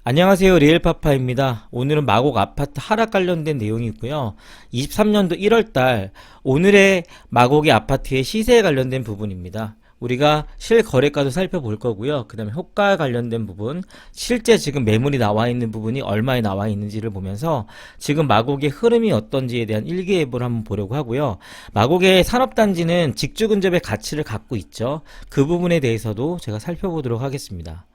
안녕하세요. 리엘파파입니다. 오늘은 마곡 아파트 하락 관련된 내용이고요. 23년도 1월달 오늘의 마곡의 아파트의 시세에 관련된 부분입니다. 우리가 실거래가도 살펴볼 거고요. 그 다음에 호가 관련된 부분, 실제 지금 매물이 나와 있는 부분이 얼마에 나와 있는지를 보면서 지금 마곡의 흐름이 어떤지에 대한 일기예보를 한번 보려고 하고요. 마곡의 산업단지는 직주 근접의 가치를 갖고 있죠. 그 부분에 대해서도 제가 살펴보도록 하겠습니다.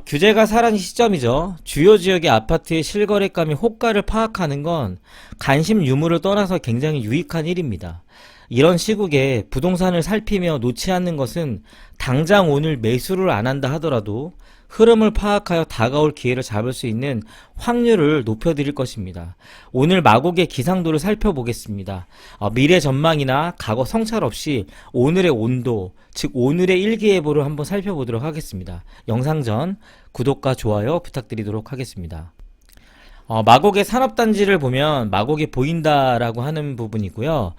규제가 사라진 시점이죠. 주요 지역의 아파트의 실거래가 및 호가를 파악하는 건 관심 유무를 떠나서 굉장히 유익한 일입니다. 이런 시국에 부동산을 살피며 놓지 않는 것은 당장 오늘 매수를 안 한다 하더라도 흐름을 파악하여 다가올 기회를 잡을 수 있는 확률을 높여드릴 것입니다. 오늘 마곡의 기상도를 살펴보겠습니다. 미래 전망이나 과거 성찰 없이 오늘의 온도, 즉 오늘의 일기예보를 한번 살펴보도록 하겠습니다. 영상 전 구독과 좋아요 부탁드리도록 하겠습니다. 마곡의 산업단지를 보면 마곡이 보인다라고 하는 부분이고요.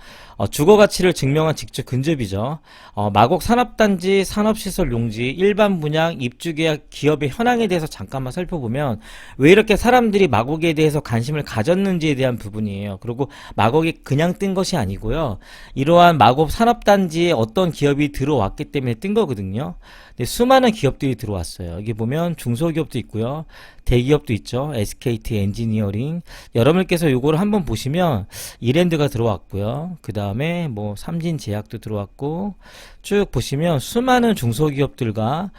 주거가치를 증명한 직접 근접이죠. 마곡 산업단지 산업시설 용지 일반 분양 입주계약 기업의 현황에 대해서 잠깐만 살펴보면 왜 이렇게 사람들이 마곡에 대해서 관심을 가졌는지에 대한 부분이에요. 그리고 마곡이 그냥 뜬 것이 아니고요. 이러한 마곡 산업단지에 어떤 기업이 들어왔기 때문에 뜬 거거든요. 근데 수많은 기업들이 들어왔어요. 여기 보면 중소기업도 있고요. 대기업도 있죠. SKT 엔지니어링. 여러분께서 요거를 한번 보시면 이랜드가 들어왔고요. 그 다음에 뭐 삼진제약도 들어왔고 쭉 보시면 수많은 중소기업들과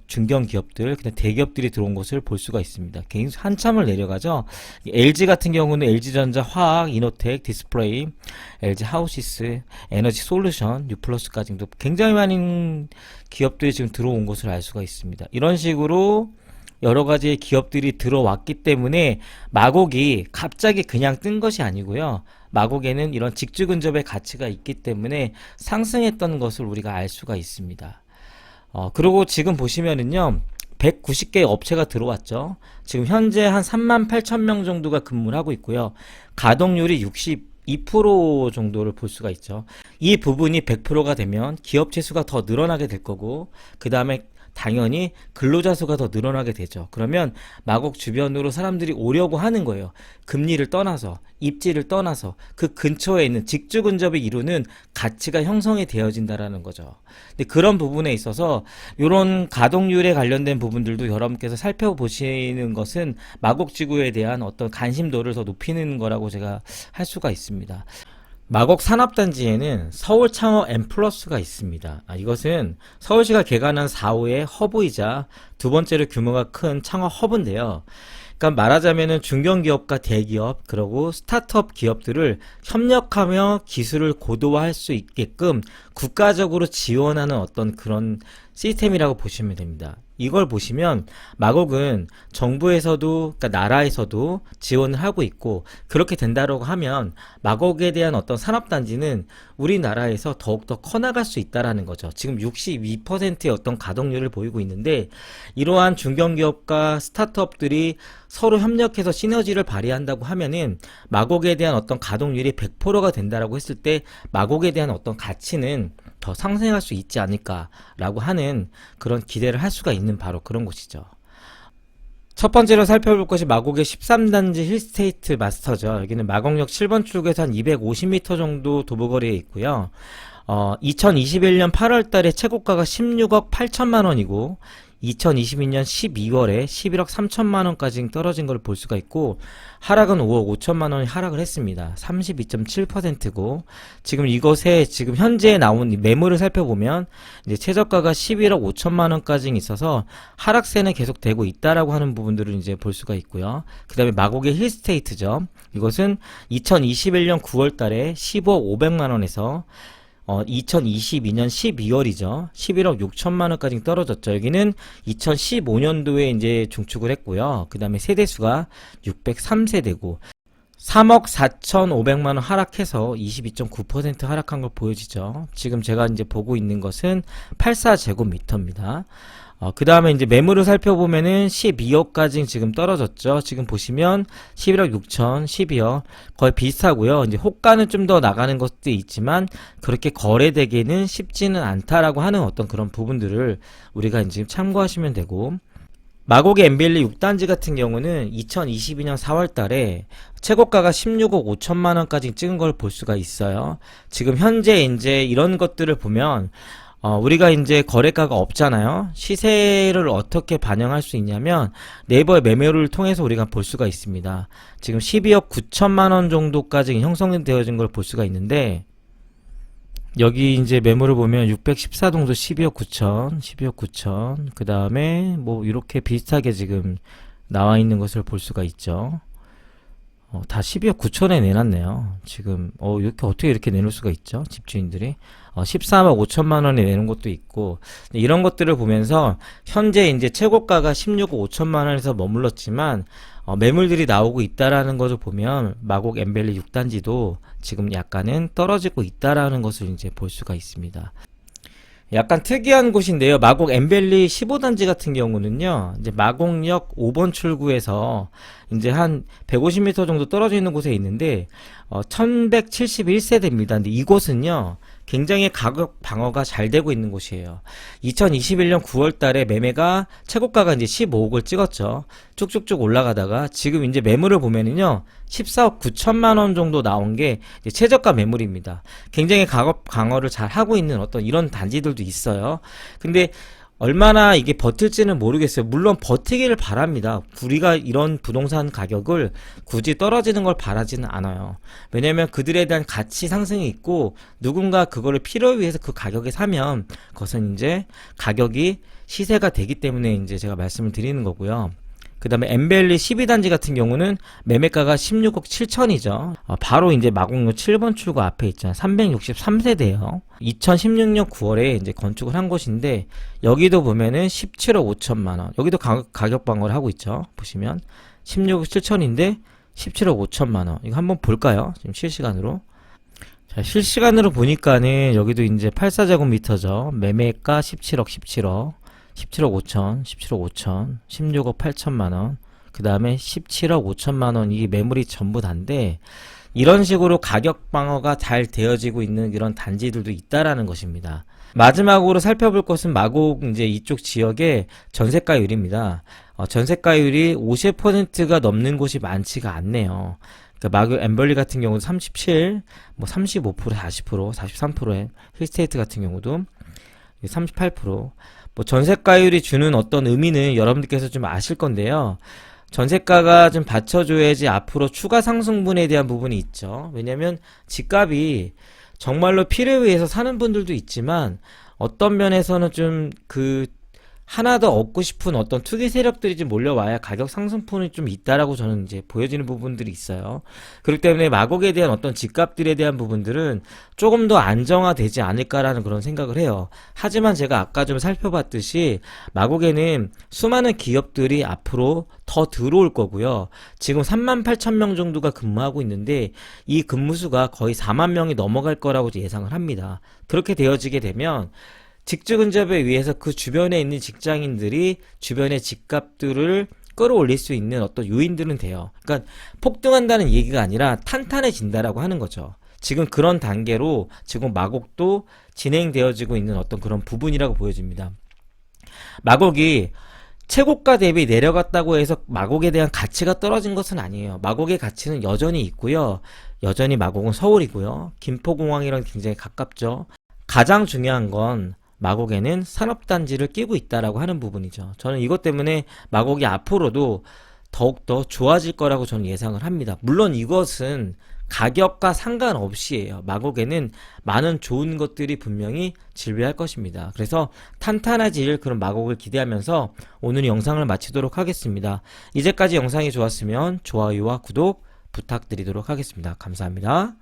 중견기업들, 대기업들이 들어온 것을 볼 수가 있습니다. 굉장히 한참을 내려가죠. LG 같은 경우는 LG전자, 화학, 이노텍, 디스플레이, LG 하우시스, 에너지 솔루션, 뉴플러스까지도 굉장히 많은 기업들이 지금 들어온 것을 알 수가 있습니다. 이런 식으로 여러 가지의 기업들이 들어왔기 때문에 마곡이 갑자기 그냥 뜬 것이 아니고요. 마곡에는 이런 직주 근접의 가치가 있기 때문에 상승했던 것을 우리가 알 수가 있습니다. 그리고 지금 보시면은요. 190개의 업체가 들어왔죠. 지금 현재 한 38,000명 정도가 근무를 하고 있고요. 가동률이 2% 정도를 볼 수가 있죠. 이 부분이 100%가 되면 기업체 수가 더 늘어나게 될 거고 그 다음에 당연히 근로자 수가 더 늘어나게 되죠. 그러면 마곡 주변으로 사람들이 오려고 하는 거예요. 금리를 떠나서, 입지를 떠나서 그 근처에 있는 직주 근접이 이루는 가치가 형성이 되어진다라는 거죠. 근데 그런 부분에 있어서 이런 가동률에 관련된 부분들도 여러분께서 살펴보시는 것은 마곡 지구에 대한 어떤 관심도를 더 높이는 거라고 제가 할 수가 있습니다. 마곡 산업단지에는 서울 창업 M+가 있습니다. 이것은 서울시가 개관한 4호의 허브이자 두 번째로 규모가 큰 창업 허브인데요. 그러니까 말하자면은 중견기업과 대기업 그리고 스타트업 기업들을 협력하며 기술을 고도화할 수 있게끔 국가적으로 지원하는 어떤 그런 시스템이라고 보시면 됩니다. 이걸 보시면 마곡은 정부에서도 그러니까 나라에서도 지원을 하고 있고 그렇게 된다고 하면 마곡에 대한 어떤 산업단지는 우리나라에서 더욱더 커나갈 수 있다라는 거죠. 지금 62%의 어떤 가동률을 보이고 있는데 이러한 중견기업과 스타트업들이 서로 협력해서 시너지를 발휘한다고 하면은 마곡에 대한 어떤 가동률이 100%가 된다라고 했을 때 마곡에 대한 어떤 가치는 더 상승할 수 있지 않을까라고 하는 그런 기대를 할 수가 있는 바로 그런 곳이죠. 첫 번째로 살펴볼 것이 마곡의 13단지 힐스테이트 마스터죠. 여기는 마곡역 7번 출구에서 한 250m 정도 도보거리에 있고요. 2021년 8월 달에 최고가가 16억 8천만 원이고 2022년 12월에 11억 3천만 원까지 떨어진 걸 볼 수가 있고 하락은 5억 5천만 원이 하락을 했습니다. 32.7%고 지금 이것에 지금 현재 나온 매물을 살펴보면 이제 최저가가 11억 5천만 원까지 있어서 하락세는 계속되고 있다라고 하는 부분들을 이제 볼 수가 있고요. 그다음에 마곡의 힐스테이트죠. 이것은 2021년 9월 달에 15억 500만 원에서 2022년 12월이죠. 11억 6천만 원까지 떨어졌죠. 여기는 2015년도에 이제 중축을 했고요. 그 다음에 세대수가 603세대고 3억 4,500만 원 하락해서 22.9% 하락한 걸 보여지죠. 지금 제가 이제 보고 있는 것은 84제곱미터입니다. 그 다음에 이제 매물을 살펴보면은 12억까지 지금 떨어졌죠. 지금 보시면 11억 6천, 12억 거의 비슷하고요. 이제 호가는 좀 더 나가는 것도 있지만 그렇게 거래되기는 쉽지는 않다라고 하는 어떤 그런 부분들을 우리가 이제 참고하시면 되고 마곡의 엠벨리 6단지 같은 경우는 2022년 4월 달에 최고가가 16억 5천만 원까지 찍은 걸 볼 수가 있어요. 지금 현재 이제 이런 것들을 보면 우리가 이제 거래가가 없잖아요. 시세를 어떻게 반영할 수 있냐면 네이버의 매매를 통해서 우리가 볼 수가 있습니다. 지금 12억 9천만 원 정도까지 형성되어진 걸 볼 수가 있는데, 여기 이제 매물을 보면 614동도 12억 9천, 12억 9천, 그 다음에 뭐 이렇게 비슷하게 지금 나와 있는 것을 볼 수가 있죠. 다 12억 9천에 내놨네요. 지금 이렇게 어떻게 이렇게 내놓을 수가 있죠? 집주인들이 13억 5천만 원에 내는 것도 있고, 이런 것들을 보면서 현재 이제 최고가가 16억 5천만 원에서 머물렀지만 매물들이 나오고 있다라는 것을 보면 마곡 엠벨리 6단지도 지금 약간은 떨어지고 있다라는 것을 이제 볼 수가 있습니다. 약간 특이한 곳인데요. 마곡 엠벨리 15단지 같은 경우는요, 이제 마곡역 5번 출구에서 이제 한 150m 정도 떨어져 있는 곳에 있는데, 1171세대입니다. 근데 이곳은요, 굉장히 가격 방어가 잘 되고 있는 곳이에요. 2021년 9월 달에 매매가 최고가가 이제 15억을 찍었죠. 쭉쭉쭉 올라가다가 지금 이제 매물을 보면은요, 14억 9천만 원 정도 나온 게 이제 최저가 매물입니다. 굉장히 가격 방어를 잘 하고 있는 어떤 이런 단지들도 있어요. 근데 얼마나 이게 버틸지는 모르겠어요. 물론 버티기를 바랍니다. 우리가 이런 부동산 가격을 굳이 떨어지는 걸 바라지는 않아요. 왜냐면 그들에 대한 가치 상승이 있고, 누군가 그거를 필요에 의해서 그 가격에 사면 그것은 이제 가격이 시세가 되기 때문에 이제 제가 말씀을 드리는 거고요. 그 다음에 엠벨리 12단지 같은 경우는 매매가가 16억 7천이죠. 바로 이제 마곡역 7번 출구 앞에 있잖아요. 363세대예요. 2016년 9월에 이제 건축을 한 곳인데, 여기도 보면은 17억 5천만 원. 여기도 가격 방어를 하고 있죠. 보시면 16억 7천인데 17억 5천만 원. 이거 한번 볼까요? 지금 실시간으로. 자, 실시간으로 보니까는 여기도 이제 84제곱미터죠. 매매가 17억 17억 5천, 17억 5천, 16억 8천만원, 그 다음에 17억 5천만원, 이게 매물이 전부 다인데, 이런 식으로 가격 방어가 잘 되어지고 있는 이런 단지들도 있다라는 것입니다. 마지막으로 살펴볼 것은 마곡 이제 이쪽 지역의 전세가율입니다. 전세가율이 50%가 넘는 곳이 많지가 않네요. 그러니까 마곡 엠벨리 같은 경우도 37, 뭐 35%, 40%, 43%의 힐스테이트 같은 경우도 38%. 뭐 전세가율이 주는 어떤 의미는 여러분들께서 좀 아실 건데요. 전세가가 좀 받쳐줘야지 앞으로 추가 상승분에 대한 부분이 있죠. 왜냐면 집값이 정말로 필요에 의해서 사는 분들도 있지만, 어떤 면에서는 좀 하나 더 얻고 싶은 어떤 투기 세력들이 좀 몰려와야 가격 상승폭이 좀 있다라고 저는 이제 보여지는 부분들이 있어요. 그렇기 때문에 마곡에 대한 어떤 집값들에 대한 부분들은 조금 더 안정화되지 않을까라는 그런 생각을 해요. 하지만 제가 아까 좀 살펴봤듯이 마곡에는 수많은 기업들이 앞으로 더 들어올 거고요. 지금 38,000명 정도가 근무하고 있는데, 이 근무수가 거의 4만 명이 넘어갈 거라고 예상을 합니다. 그렇게 되어지게 되면 직주 근접에 의해서 그 주변에 있는 직장인들이 주변의 집값들을 끌어올릴 수 있는 어떤 요인들은 돼요. 그러니까 폭등한다는 얘기가 아니라 탄탄해진다라고 하는 거죠. 지금 그런 단계로 지금 마곡도 진행되어지고 있는 어떤 그런 부분이라고 보여집니다. 마곡이 최고가 대비 내려갔다고 해서 마곡에 대한 가치가 떨어진 것은 아니에요. 마곡의 가치는 여전히 있고요. 여전히 마곡은 서울이고요. 김포공항이랑 굉장히 가깝죠. 가장 중요한 건 마곡에는 산업단지를 끼고 있다라고 하는 부분이죠. 저는 이것 때문에 마곡이 앞으로도 더욱더 좋아질 거라고 저는 예상을 합니다. 물론 이것은 가격과 상관없이에요. 마곡에는 많은 좋은 것들이 분명히 질비할 것입니다. 그래서 탄탄해질 그런 마곡을 기대하면서 오늘 영상을 마치도록 하겠습니다. 이제까지 영상이 좋았으면 좋아요와 구독 부탁드리도록 하겠습니다. 감사합니다.